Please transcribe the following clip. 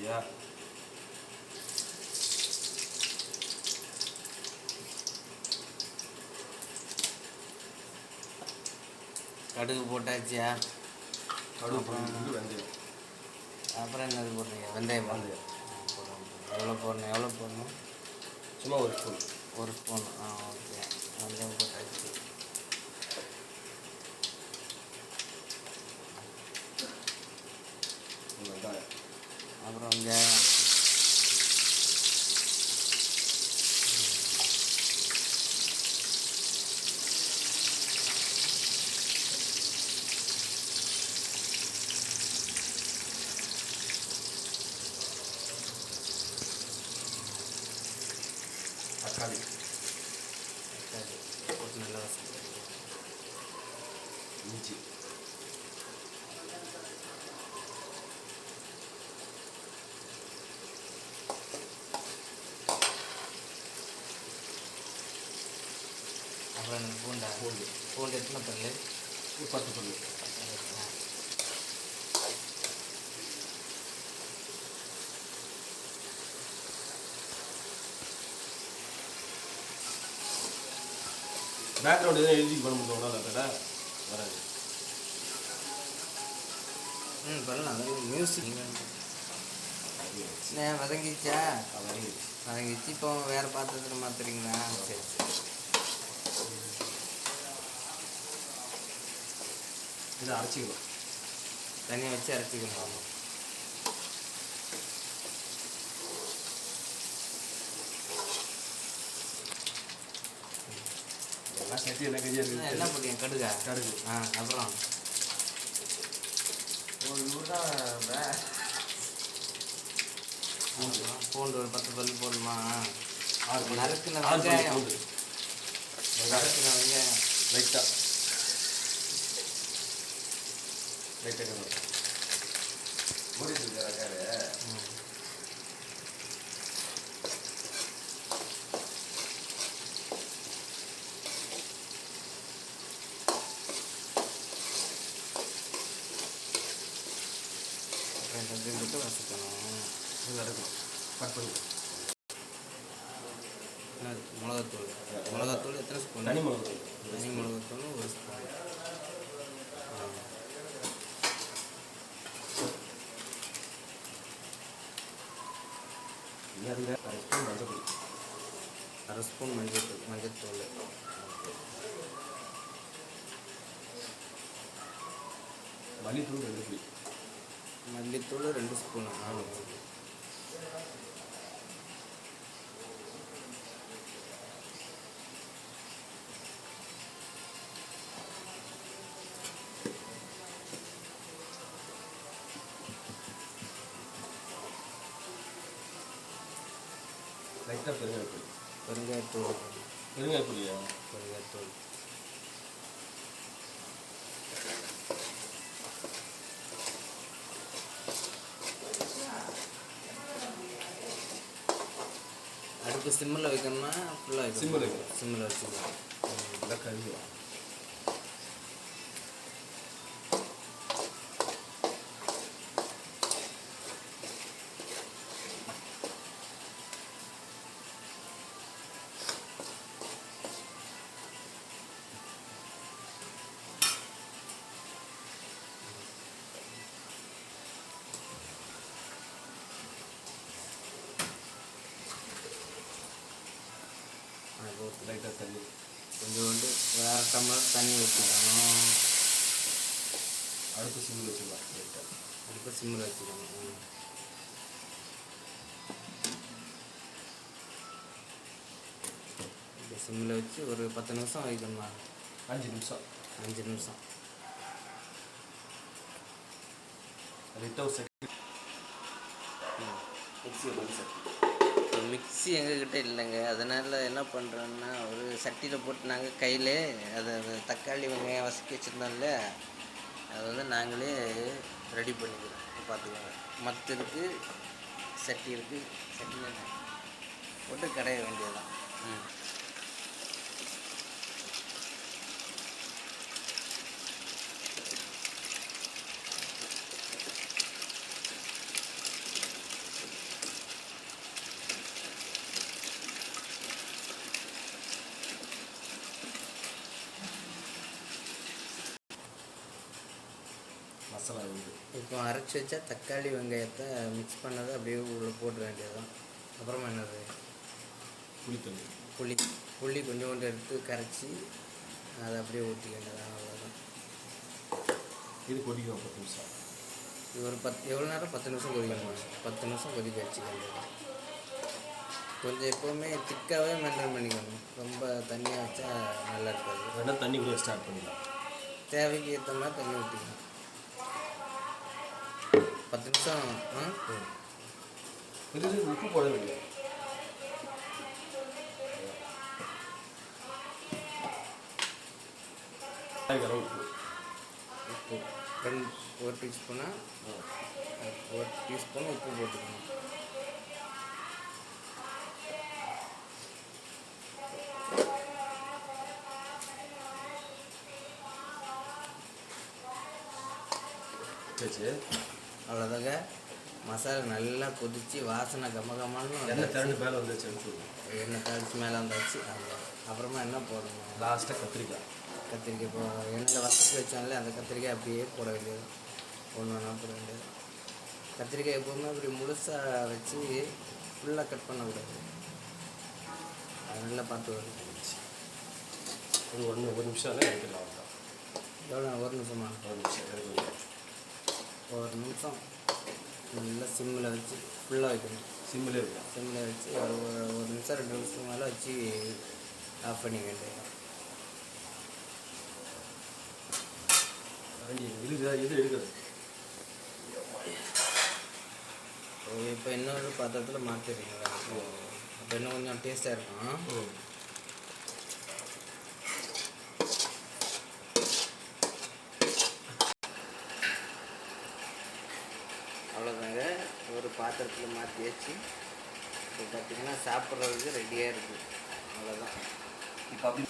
போட்டியா? கடுகு போட்டாச்சியா? கடுகு போட்டு வெந்தயம். அப்புறம் என்னது போடுறீங்க? வெந்தயம். வெந்தயம் எவ்வளோ போடணும்? சும்மா ஒரு ஸ்பூன். ஒரு ஸ்பூன். ஓகே. வெந்தயம் போட்டாச்சு. வெங்காயம். அப்புறம் வெங்காயம். தக்காளி போட்டு நல்லா வசதி. இஞ்சி. அப்புறம் எனக்கு பூண்டு எத்தனை பல்லு? 10 பல்லு. பேக்ரவுண்ட் எதுவும் எழுதி பண்ண முடியும் கடை வராது. பண்ணலாம். அதாவது மியூசிக் வதங்கிச்சா? வதங்கிச்சு. இப்போ வேறு பாத்திரத்தில் மாற்றுறீங்களா? சரி. இதை அரைச்சிக்கணும். தனியாக வச்சு அரைச்சிக்கணும். சட்டி என்ன கஞ்சி என்ன போட்டீங்க? கடுகு. அப்புறம் பூண்டு ஒரு 10 பல்லு போடணுமா? நறுக்குன வெங்காயம். நறுக்குன வெங்காயம் லைட்டாக போட்டு வசக்கணும். நடக்கும். கட் பண்ணி மிளகாத்தூள் எத்தனை ஸ்பூன்? தனி மிளகாத்தூள். தனி மிளகாத்தூள் 1 ஸ்பூன். அரை ஸ்பூன் மஞ்சத்தூள். மல்லித்தூள் 2 புளி. மல்லித்தூள் 2 ஸ்பூன். லைட்டாக பெருங்காயத்தூள். பெருங்காயத்தூள். அடுப்பு சிம்மில் வைக்கணுமா? ஃபுல்லாக வைக்கணும். சிம்மில் வச்சுக்கலாம். நல்லா கழுவிடும். லைட்டாக தண்ணி கொஞ்சோண்டு ஒரு 1/2 டம்ளர் தண்ணி ஊற்றிக்கணும். அடுப்பு சிம்மில் வச்சுக்கலாம். லைட்டாக அடுப்பு சிம்மில் வச்சுக்கணும். இப்போ சிம்மில் வச்சு ஒரு 10 நிமிஷம் வைக்கணுமா? 5 நிமிஷம். 5 நிமிஷம். லைட்டாக சட்டி மிக்ஸியை பண்ணி சட்டி. மிக்ஸி எங்ககிட்ட இல்லைங்க. அதனால் என்ன பண்ணுறோன்னா ஒரு சட்டியில் போட்டு நாங்கள் கையில் அதை தக்காளி வெங்காயம் வதக்கி வச்சுருந்தோம்ல, அதை வந்து நாங்களே ரெடி பண்ணிக்கிறோம். பார்த்துக்கோங்க. மத்து இருக்குது, சட்டி இருக்குது. சட்டியில் போட்டு கடைய வேண்டியதுதான். இப்போ அரைச்சி வச்சா தக்காளி வெங்காயத்தை மிக்ஸ் பண்ணதை அப்படியே உள்ளே போட்டுற வேண்டியதுதான். அப்புறமா என்னது, புளித்தண்ணி. புளி கொஞ்சம் எடுத்து கரைச்சி அதை அப்படியே ஊற்றிக்க வேண்டியதான். அவ்வளோதான். இது கொதிக்கும் 10 நிமிஷம். இது ஒரு எவ்வளோ நேரம், 10 நிமிஷம் கொதிக்கணும். 10 நிமிஷம் கொதிக்க வச்சுக்க வேண்டியது. கொஞ்சம் எப்போவுமே திக்காகவே மெயின்டைன் பண்ணிக்கணும். ரொம்ப தண்ணியாக வச்சா நல்லா இருக்காது. வேணால் தண்ணி கூட ஸ்டார்ட் பண்ணிடலாம். தேவைக்கு ஏற்ற மாதிரி தண்ணி ஊற்றிக்கணும். 10 நிமிஷம். இது உப்பு போட வேண்டியது. உப்பு 1 டீஸ்பூனாக 1 டீஸ்பூன் உப்பு போட்டுக்கணும். சரி, அவ்வளோதாங்க. மசாலா நல்லா கொதித்து வாசனை கமகமானு எண்ணெய் திரண்டு மேலே வந்துச்சு. எண்ணெய் தளிச்சு மேலே வந்தாச்சு. அப்புறமா என்ன போடணும், லாஸ்ட்டாக கத்திரிக்காய். இப்போ எண்ணெயில் வசதி வச்சாலே அந்த கத்திரிக்காய் அப்படியே போட வேண்டியது. ஒன்று ஒன்றா போட வேண்டியது. கத்திரிக்காய் எப்போவுமே அப்படி முழுசாக வச்சு ஃபுல்லாக கட் பண்ணக்கூடாது. அது நல்லா பார்த்து வரும். ஒரு நிமிஷம் எடுத்துக்கலாம். எவ்வளோ, 1 நிமிஷமா? 1 நிமிஷம் நல்லா சிம்மில் வச்சு ஃபுல்லாக வைக்கணும். சிம்மில் இருக்கும். சிம்மில் வச்சு ஒரு நிமிஷம் 2 நிமிஷம் மேலே வச்சு ஆஃப் பண்ணிக்க வேண்டியது. இது எடுக்கிறது. இப்போ இன்னொரு பாத்திரத்தில் மாற்றிடுறீங்களா? அப்போ இன்னும் கொஞ்சம் டேஸ்ட்டாக இருக்கும். அவ்வளோதாங்க. ஒரு பாத்திரத்தில் மாற்றி வச்சு இப்போ பார்த்திங்கன்னா சாப்பிட்றதுக்கு ரெடியாக இருக்குது. அவ்வளோதான். இப்போ அப்படி